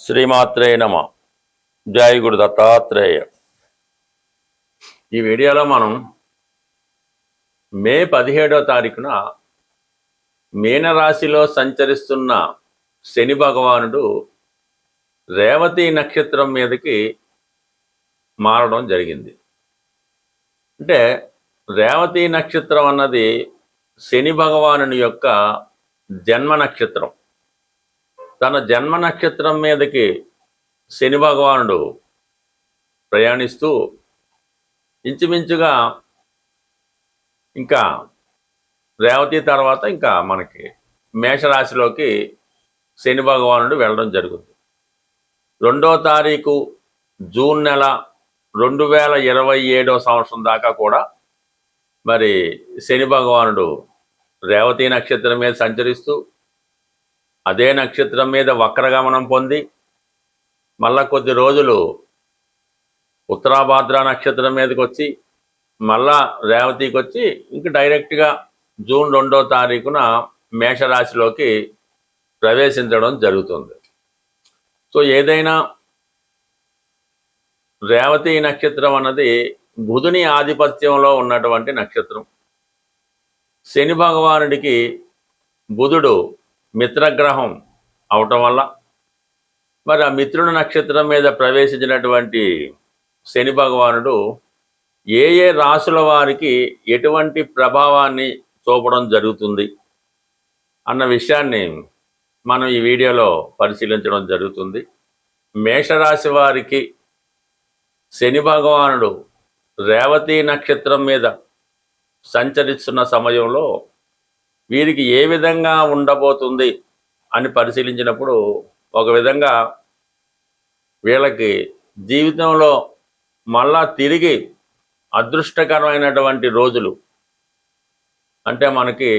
శ్రీమాత్రే నమ. జై గురు దత్తాత్రేయ. ఈ వీడియోలో మనం మే 17వ తారీఖున మీనరాశిలో సంచరిస్తున్న శని భగవానుడు రేవతి నక్షత్రం మీదకి మారడం జరిగింది. అంటే రేవతి నక్షత్రం అన్నది శని భగవానుని యొక్క జన్మ నక్షత్రం. తన జన్మ నక్షత్రం మీదకి శని భగవానుడు ప్రయాణిస్తూ ఇంచుమించుగా ఇంకా రేవతి తర్వాత ఇంకా మనకి మేషరాశిలోకి శని భగవానుడు వెళ్ళడం జరుగుతుంది. 2వ తారీఖు జూన్ నెల 2027వ సంవత్సరం దాకా కూడా మరి శని భగవానుడు రేవతి నక్షత్రం మీద సంచరిస్తూ అదే నక్షత్రం మీద వక్రగమనం పొంది మళ్ళా కొద్ది రోజులు ఉత్తరాభాద్ర నక్షత్రం మీదకి వచ్చి మళ్ళా రేవతికి వచ్చి ఇంక డైరెక్ట్గా జూన్ 2వ తారీఖున మేషరాశిలోకి ప్రవేశించడం జరుగుతుంది. సో ఏదైనా రేవతి నక్షత్రం అన్నది బుధుని ఆధిపత్యంలో ఉన్నటువంటి నక్షత్రం. శని భగవానుడికి బుధుడు మిత్రగ్రహం అవటం వల్ల మరి ఆ మిత్రుడి నక్షత్రం మీద ప్రవేశించినటువంటి శని భగవానుడు ఏ ఏ రాశుల వారికి ఎటువంటి ప్రభావాన్ని చూపడం జరుగుతుంది అన్న విషయాన్ని మనం ఈ వీడియోలో పరిశీలించడం జరుగుతుంది. మేషరాశి వారికి శని భగవానుడు రేవతి నక్షత్రం మీద సంచరిస్తున్న సమయంలో వీరికి ఏ విధంగా ఉండబోతుంది అని పరిశీలించినప్పుడు ఒక విధంగా వీళ్ళకి జీవితంలో మళ్ళా తిరిగి అదృష్టకరమైనటువంటి రోజులు అంటే మనకి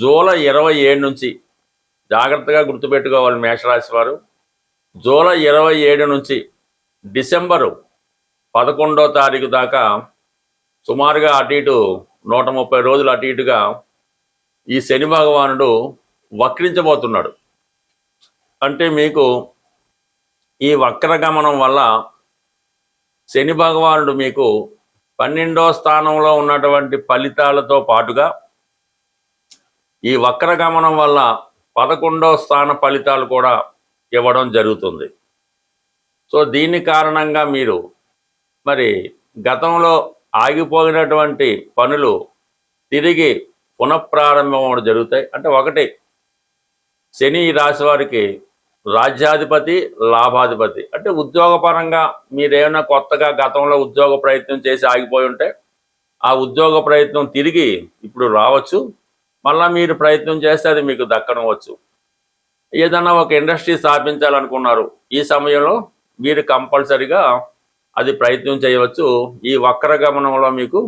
జూలై 27 నుంచి జాగ్రత్తగా గుర్తుపెట్టుకోవాలి మేషరాశి వారు. జూలై 27 నుంచి డిసెంబరు 11వ తారీఖు దాకా సుమారుగా అటు ఇటు 130 రోజులు అటు ఇటుగా ఈ శని భగవానుడు వక్రించబోతున్నాడు. అంటే మీకు ఈ వక్రగమనం వల్ల శని భగవానుడు మీకు 12వ స్థానంలో ఉన్నటువంటి ఫలితాలతో పాటుగా ఈ వక్రగమనం వల్ల 11వ స్థాన ఫలితాలు కూడా ఇవ్వడం జరుగుతుంది. సో దీని కారణంగా మీరు మరి గతంలో ఆగిపోయినటువంటి పనులు తిరిగి పునఃప్రారంభం జరుగుతాయి. అంటే ఒకటి, శని రాశి వారికి రాజ్యాధిపతి, లాభాధిపతి. అంటే ఉద్యోగపరంగా మీరేమైనా కొత్తగా గతంలో ఉద్యోగ ప్రయత్నం చేసి ఆగిపోయి ఉంటే ఆ ఉద్యోగ ప్రయత్నం తిరిగి ఇప్పుడు రావచ్చు. మళ్ళీ మీరు ప్రయత్నం చేస్తే అది మీకు దక్కనవచ్చు. ఏదన్నా ఒక ఇండస్ట్రీ స్థాపించాలనుకున్నారు, ఈ సమయంలో మీరు కంపల్సరిగా అది ప్రయత్నం చేయవచ్చు. ఈ వక్రగమనంలో మీకు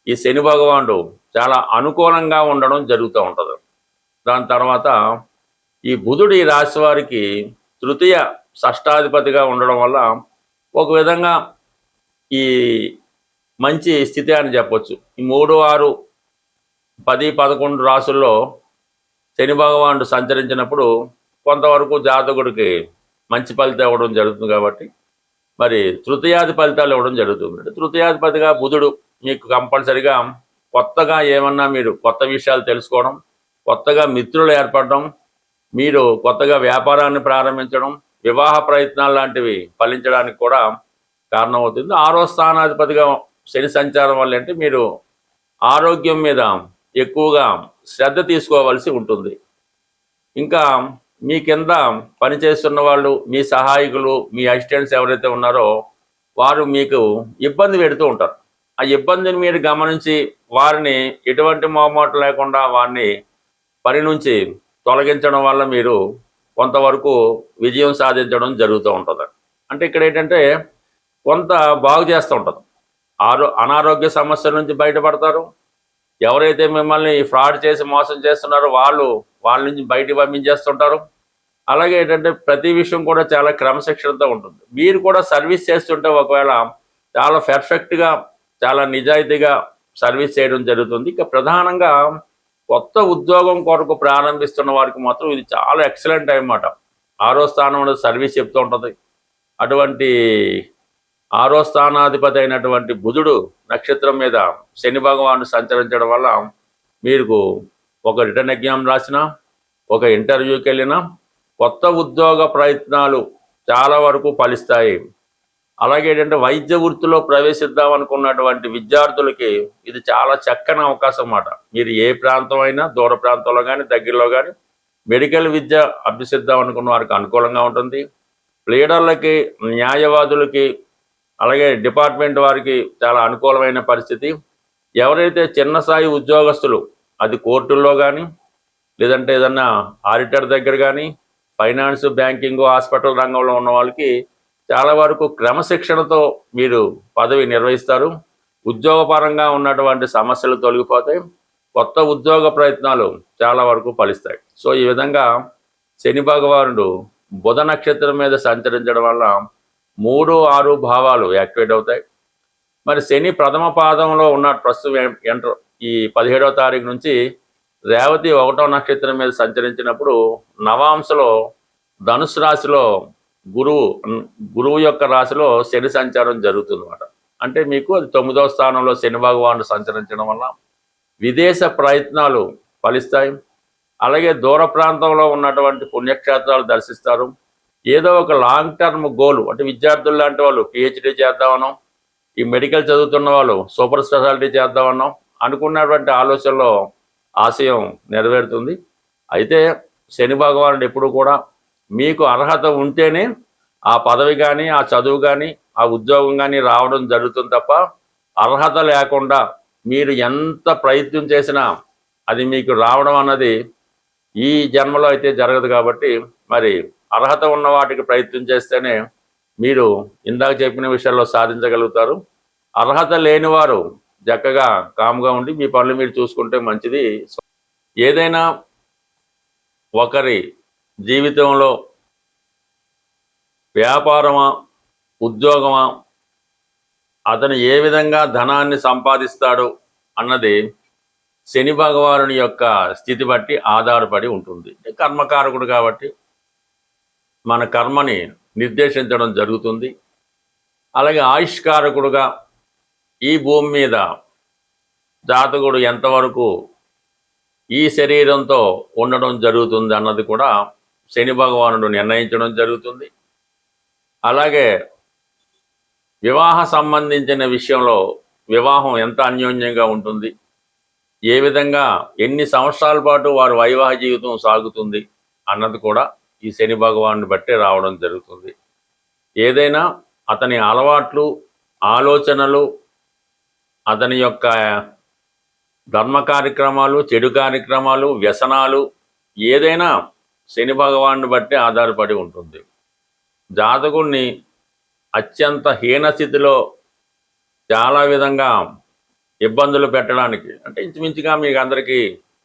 ఈ శని భగవానుడు చాలా అనుకూలంగా ఉండడం జరుగుతూ ఉంటుంది. దాని తర్వాత ఈ బుధుడు ఈ రాశి వారికి తృతీయ షష్టాధిపతిగా ఉండడం వల్ల ఒక విధంగా ఈ మంచి స్థితి అని చెప్పొచ్చు. ఈ 3, 6, 10, 11 రాసుల్లో శని భగవానుడు సంచరించినప్పుడు కొంతవరకు జాతకుడికి మంచి ఫలితం ఇవ్వడం జరుగుతుంది. కాబట్టి మరి తృతీయాది ఫలితాలు ఇవ్వడం జరుగుతుంది. తృతీయాధిపతిగా బుధుడు మీకు కంపల్సరిగా కొత్తగా ఏమన్నా మీరు కొత్త విషయాలు తెలుసుకోవడం, కొత్తగా మిత్రులు ఏర్పడడం, మీరు కొత్తగా వ్యాపారాన్ని ప్రారంభించడం, వివాహ ప్రయత్నాలు లాంటివి ఫలించడానికి కూడా కారణమవుతుంది. 6వ స్థానాధిపతిగా శని సంచారం వల్ల అంటే మీరు ఆరోగ్యం మీద ఎక్కువగా శ్రద్ధ తీసుకోవాల్సి ఉంటుంది. ఇంకా మీ కింద పనిచేస్తున్న వాళ్ళు, మీ సహాయకులు, మీ అసిస్టెంట్స్ ఎవరైతే ఉన్నారో వారు మీకు ఇబ్బంది పెడుతూ ఉంటారు. ఆ ఇబ్బందిని మీరు గమనించి వారిని ఎటువంటి మొహమాట లేకుండా వారిని పని నుంచి తొలగించడం వల్ల మీరు కొంతవరకు విజయం సాధించడం జరుగుతూ ఉంటుంది. అంటే ఇక్కడ ఏంటంటే కొంత బాగు చేస్తూ ఉంటుంది. అనారోగ్య సమస్యల నుంచి బయటపడతారు. ఎవరైతే మిమ్మల్ని ఫ్రాడ్ చేసి మోసం చేస్తున్నారో వాళ్ళ నుంచి బయటికి పంపించేస్తుంటారు. అలాగే ఏంటంటే ప్రతి విషయం కూడా చాలా క్రమశిక్షణతో ఉంటుంది. మీరు కూడా సర్వీస్ చేస్తుంటే ఒకవేళ చాలా పర్ఫెక్ట్గా, చాలా నిజాయితీగా సర్వీస్ చేయడం జరుగుతుంది. ఇక ప్రధానంగా కొత్త ఉద్యోగం కొరకు ప్రారంభిస్తున్న వారికి మాత్రం ఇది చాలా ఎక్సలెంట్ టైం అన్నమాట. 6వ స్థానంలో సర్వీస్ చెప్తూ ఉంటుంది. అటువంటి 6వ స్థానాధిపతి అయినటువంటి బుధుడు నక్షత్రం మీద శని భగవానుడు సంచరించడం వల్ల మీకు ఒక రిటర్న్ ఎగ్జామ్ రాసినా, ఒక ఇంటర్వ్యూకి వెళ్ళినా కొత్త ఉద్యోగ ప్రయత్నాలు చాలా వరకు ఫలిస్తాయి. అలాగే ఏంటంటే వైద్య వృత్తిలో ప్రవేశిద్దాం అనుకున్నటువంటి విద్యార్థులకి ఇది చాలా చక్కని అవకాశం అన్నమాట. మీరు ఏ ప్రాంతం అయినా, దూర ప్రాంతంలో కానీ దగ్గరలో కానీ మెడికల్ విద్య అభ్యసిద్దాం అనుకున్న వారికి అనుకూలంగా ఉంటుంది. లీడర్లకి, న్యాయవాదులకి, అలాగే డిపార్ట్మెంట్ వారికి చాలా అనుకూలమైన పరిస్థితి. ఎవరైతే చిన్న స్థాయి ఉద్యోగస్తులు, అది కోర్టుల్లో కానీ, లేదంటే ఏదన్నా ఆడిటర్ దగ్గర కానీ, ఫైనాన్స్, బ్యాంకింగ్, హాస్పిటల్ రంగంలో ఉన్న వాళ్ళకి చాలా వరకు క్రమశిక్షణతో మీరు పదవి నిర్వహిస్తారు. ఉద్యోగపరంగా ఉన్నటువంటి సమస్యలు తొలగిపోతాయి. కొత్త ఉద్యోగ ప్రయత్నాలు చాలా వరకు ఫలిస్తాయి. సో ఈ విధంగా శని భగవానుడు బుధ నక్షత్రం మీద సంచరించడం వల్ల 3, 6 భావాలు యాక్టివేట్ అవుతాయి. మరి శని ప్రథమ పాదంలో ఉన్న ప్రస్తుతం ఈ 17వ తారీఖు నుంచి రేవతి 1వ నక్షత్రం మీద సంచరించినప్పుడు నవాంశలో ధనుసు రాశిలో గురువు యొక్క రాశిలో శని సంచారం జరుగుతుంది అన్నమాట. అంటే మీకు అది 9వ స్థానంలో శని భగవానుడు సంచరించడం వల్ల విదేశ ప్రయత్నాలు ఫలిస్తాయి. అలాగే దూర ప్రాంతంలో ఉన్నటువంటి పుణ్యక్షేత్రాలు దర్శిస్తారు. ఏదో ఒక లాంగ్ టర్మ్ గోల్, అంటే విద్యార్థులు లాంటి వాళ్ళు పిహెచ్డీ చేద్దామన్నాం, ఈ మెడికల్ చదువుతున్న వాళ్ళు సూపర్ స్పెషాలిటీ చేద్దామన్నాం అనుకున్నటువంటి ఆలోచనలో ఆశయం నెరవేరుతుంది. అయితే శని భగవానుడు ఎప్పుడు కూడా మీకు అర్హత ఉంటేనే ఆ పదవి కానీ, ఆ చదువు కానీ, ఆ ఉద్యోగం కానీ రావడం జరుగుతుంది తప్ప అర్హత లేకుండా మీరు ఎంత ప్రయత్నం చేసినా అది మీకు రావడం అన్నది ఈ జన్మలో అయితే జరగదు. కాబట్టి మరి అర్హత ఉన్న వాటికి ప్రయత్నం చేస్తేనే మీరు ఇందాక చెప్పిన విషయాల్లో సాధించగలుగుతారు. అర్హత లేని వారు చక్కగా కామ్గా ఉండి మీ పనులు మీరు చూసుకుంటే మంచిది. ఏదైనా ఒకరి జీవితంలో వ్యాపారమా, ఉద్యోగమా, అతను ఏ విధంగా ధనాన్ని సంపాదిస్తాడు అన్నది శని భగవానుని యొక్క స్థితి బట్టి ఆధారపడి ఉంటుంది. కర్మకారకుడు కాబట్టి మన కర్మని నిర్దేశించడం జరుగుతుంది. అలాగే ఆయుష్కారకుడుగా ఈ భూమి మీద జాతకుడు ఎంతవరకు ఈ శరీరంతో ఉండడం జరుగుతుంది అన్నది కూడా శని భగవానుడు నిర్ణయించడం జరుగుతుంది. అలాగే వివాహ సంబంధించిన విషయంలో వివాహం ఎంత అన్యోన్యంగా ఉంటుంది, ఏ విధంగా ఎన్ని సంవత్సరాల పాటు వారి వైవాహిక జీవితం సాగుతుంది అన్నది కూడా ఈ శని భగవానుని బట్టే రావడం జరుగుతుంది. ఏదైనా అతని అలవాట్లు, ఆలోచనలు, అతని యొక్క ధర్మ కార్యక్రమాలు, చెడు కార్యక్రమాలు, వ్యసనాలు ఏదైనా శని భగవానుని బట్టే ఆధారపడి ఉంటుంది. జాతకుడిని అత్యంత హీనస్థితిలో చాలా విధంగా ఇబ్బందులు పెట్టడానికి, అంటే ఇంచుమించుగా మీకు అందరికీ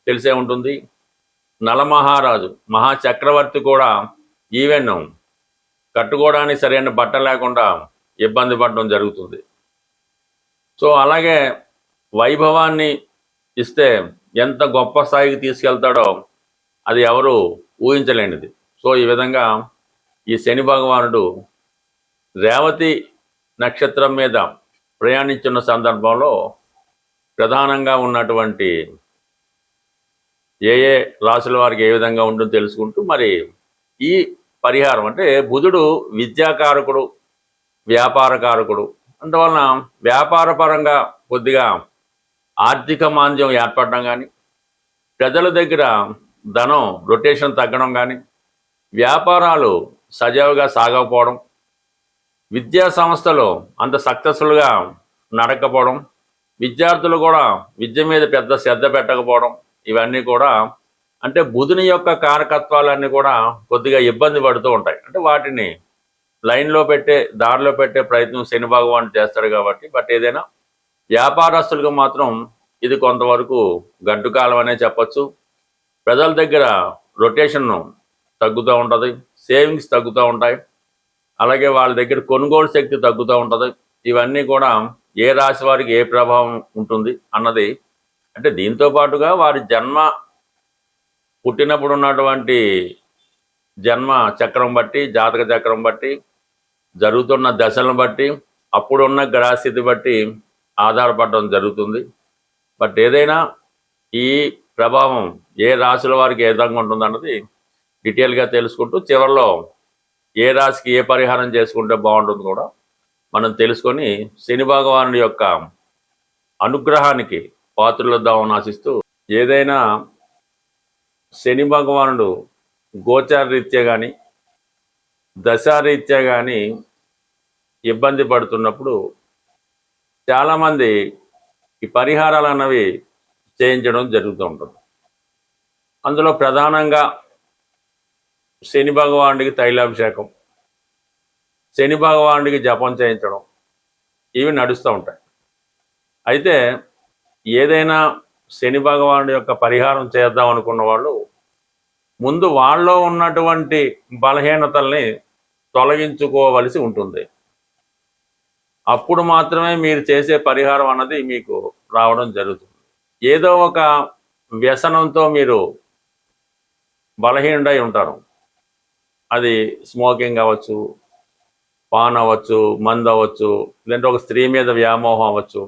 తెలిసే ఉంటుంది, నలమహారాజు మహాచక్రవర్తి కూడా ఈవెన్ కట్టుకోవడానికి సరైన బట్ట లేకుండా ఇబ్బంది పడడం జరుగుతుంది. సో అలాగే వైభవాన్ని ఇస్తే ఎంత గొప్ప స్థాయికి తీసుకెళ్తాడో అది ఎవరు ఊహించలేనిది. సో ఈ విధంగా ఈ శని భగవానుడు రేవతి నక్షత్రం మీద ప్రయాణించున్న సందర్భంలో ప్రధానంగా ఉన్నటువంటి ఏ రాశుల వారికి ఏ విధంగా ఉంటుందో తెలుసుకుంటూ మరి ఈ పరిహారం, అంటే బుధుడు విద్యాకారకుడు, వ్యాపారకారకుడు, అందువలన వ్యాపార పరంగా కొద్దిగా ఆర్థిక మాంద్యం ఏర్పడడం కానీ, ప్రజల దగ్గర ధనం రొటేషన్ తగ్గడం కానీ, వ్యాపారాలు సజావుగా సాగకపోవడం, విద్యా సంస్థలు అంత సక్సెస్ఫుల్గా నడకపోవడం, విద్యార్థులు కూడా విద్య మీద పెద్ద శ్రద్ధ పెట్టకపోవడం, ఇవన్నీ కూడా అంటే బుధుని యొక్క కారకత్వాలన్నీ కూడా కొద్దిగా ఇబ్బంది పడుతూ ఉంటాయి. అంటే వాటిని లైన్లో దారిలో పెట్టే ప్రయత్నం శని భగవానుడు చేస్తాడు కాబట్టి. బట్ ఏదైనా వ్యాపారస్తులకు మాత్రం ఇది కొంతవరకు గడ్డు కాలం అనే చెప్పచ్చు. ప్రజల దగ్గర రొటేషన్ తగ్గుతూ ఉంటుంది, సేవింగ్స్ తగ్గుతూ ఉంటాయి, అలాగే వాళ్ళ దగ్గర కొనుగోలు శక్తి తగ్గుతూ ఉంటుంది. ఇవన్నీ కూడా ఏ రాశి వారికి ఏ ప్రభావం ఉంటుంది అన్నది, అంటే దీంతో పాటుగా వారి జన్మ పుట్టినప్పుడు ఉన్నటువంటి జన్మ చక్రం బట్టి, జాతక చక్రం బట్టి, జరుగుతున్న దశలను బట్టి, అప్పుడున్న గ్రహస్థితి బట్టి ఆధారపడడం జరుగుతుంది. బట్ ఏదైనా ఈ ప్రభావం ఏ రాశుల వారికి ఏ విధంగా ఉంటుందన్నది డీటెయిల్గా తెలుసుకుంటూ చివరిలో ఏ రాశికి ఏ పరిహారం చేసుకుంటే బాగుంటుంది కూడా మనం తెలుసుకొని శని భగవానుడి యొక్క అనుగ్రహానికి పాత్రలొద్దామని ఆశిస్తూ, ఏదైనా శని భగవానుడు గోచార రీత్యా కానీ దశారీత్యా కానీ ఇబ్బంది పడుతున్నప్పుడు చాలామంది ఈ పరిహారాలు అన్నవి చేయించడం జరుగుతూ ఉంటుంది. అందులో ప్రధానంగా శని భగవానుడికి తైలాభిషేకం, శని భగవానుడికి జపం చేయించడం, ఇవి నడుస్తూ ఉంటాయి. అయితే ఏదైనా శని భగవానుడి యొక్క పరిహారం చేద్దాం అనుకున్న వాళ్ళు ముందు వాళ్ళలో ఉన్నటువంటి బలహీనతల్ని తొలగించుకోవలసి ఉంటుంది. అప్పుడు మాత్రమే మీరు చేసే పరిహారం అన్నది మీకు రావడం జరుగుతుంది. ఏదో ఒక వ్యసనంతో మీరు బలహీనుడై ఉంటారు. అది స్మోకింగ్ అవ్వచ్చు, పాన్ అవ్వచ్చు, మందు అవ్వచ్చు, లేదంటే ఒక స్త్రీ మీద వ్యామోహం అవ్వచ్చు,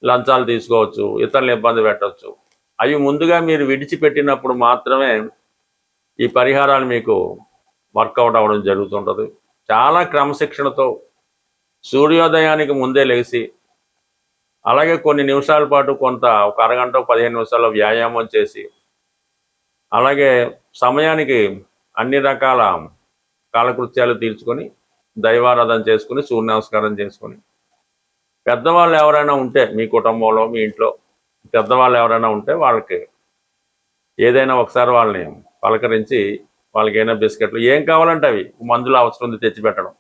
లంచాలు తీసుకోవచ్చు, ఇతరులను ఇబ్బంది పెట్టవచ్చు. అవి ముందుగా మీరు విడిచిపెట్టినప్పుడు మాత్రమే ఈ పరిహారాలు మీకు వర్కౌట్ అవ్వడం జరుగుతుంటుంది. చాలా క్రమశిక్షణతో సూర్యోదయానికి ముందే లేచి, అలాగే కొన్ని నిమిషాల పాటు కొంత ఒక అరగంట 15 నిమిషాల వ్యాయామం చేసి, అలాగే సమయానికి అన్ని రకాల కాలకృత్యాలు తీర్చుకొని దైవారాధన చేసుకుని సూర్య నమస్కారం చేసుకొని, పెద్దవాళ్ళు ఎవరైనా ఉంటే మీ కుటుంబంలో మీ ఇంట్లో పెద్దవాళ్ళు ఎవరైనా ఉంటే వాళ్ళకి ఏదైనా ఒకసారి వాళ్ళని పలకరించి వాళ్ళకి ఏదైనా బిస్కెట్లు ఏం కావాలంటే అవి, మందులు అవసరం ఉంది తెచ్చిపెట్టడం,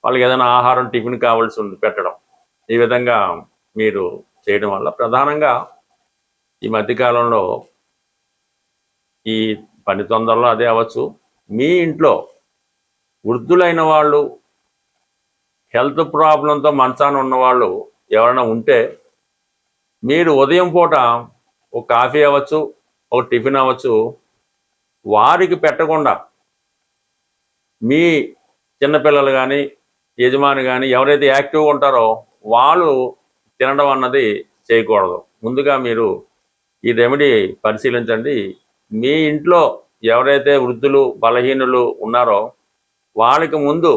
వాళ్ళకి ఏదైనా ఆహారం టిఫిన్ కావాల్సి ఉంది పెట్టడం, ఈ విధంగా మీరు చేయడం వల్ల ప్రధానంగా ఈ మధ్యకాలంలో ఈ పని తొందరలో అదే అవ్వచ్చు, మీ ఇంట్లో వృద్ధులైన వాళ్ళు, హెల్త్ ప్రాబ్లంతో మంచాన ఉన్నవాళ్ళు ఎవరైనా ఉంటే మీరు ఉదయం పూట ఒక కాఫీ అవ్వచ్చు, ఒక టిఫిన్ అవ్వచ్చు, వారికి పెట్టకుండా మీ చిన్నపిల్లలు కానీ యజమాని కానీ ఎవరైతే యాక్టివ్గా ఉంటారో వాళ్ళు తినడం అన్నది చేయకూడదు. ముందుగా మీరు ఈ రెమెడీ పరిశీలించండి. మీ ఇంట్లో ఎవరైతే వృద్ధులు బలహీనులు ఉన్నారో వాళ్ళకి ముందు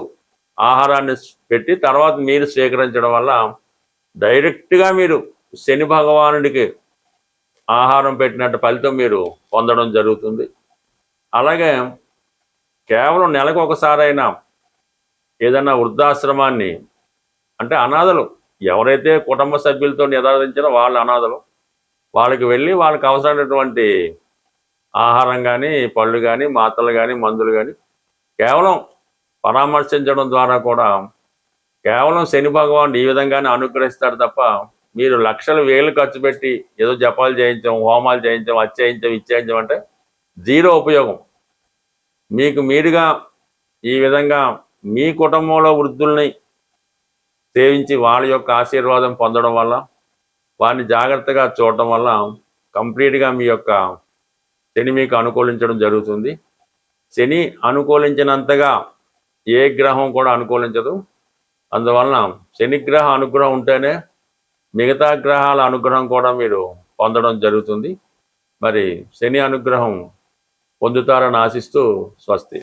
ఆహారాన్ని పెట్టి తర్వాత మీరు స్వీకరించడం వల్ల డైరెక్ట్గా మీరు శని భగవానుడికి ఆహారం పెట్టినట్టు ఫలితం మీరు పొందడం జరుగుతుంది. అలాగే కేవలం నెలకు ఒకసారైనా ఏదైనా వృద్ధాశ్రమాన్ని, అంటే అనాథలు ఎవరైతే కుటుంబ సభ్యులతో నిరాధించారో వాళ్ళ అనాథలు, వాళ్ళకి వెళ్ళి వాళ్ళకి అవసరమైనటువంటి ఆహారం కానీ పళ్ళు కానీ మాత్రలు కానీ మందులు కానీ కేవలం పరామర్శించడం ద్వారా కూడా కేవలం శని భగవానుడు ఈ విధంగానే అనుగ్రహిస్తాడు తప్ప మీరు లక్షలు వేలు ఖర్చు పెట్టి ఏదో జపాలు చేయించాం, హోమాలు చేయించాం, అది చేయించాం, ఇది చేయించాం అంటే జీరో ఉపయోగం. మీకు మీరుగా ఈ విధంగా మీ కుటుంబంలో వృద్ధుల్ని సేవించి వాళ్ళ యొక్క ఆశీర్వాదం పొందడం వల్ల, వారిని జాగ్రత్తగా చూడటం వల్ల కంప్లీట్గా మీ యొక్క శని మీకు అనుకూలించడం జరుగుతుంది. శని అనుకూలించినంతగా ఏ గ్రహం కూడా అనుకూలించదు. అందువలన శనిగ్రహ అనుగ్రహం ఉంటేనే మిగతా గ్రహాల అనుగ్రహం కూడా మీరు పొందడం జరుగుతుంది. మరి శని అనుగ్రహం పొందుతారని ఆశిస్తూ స్వస్తి.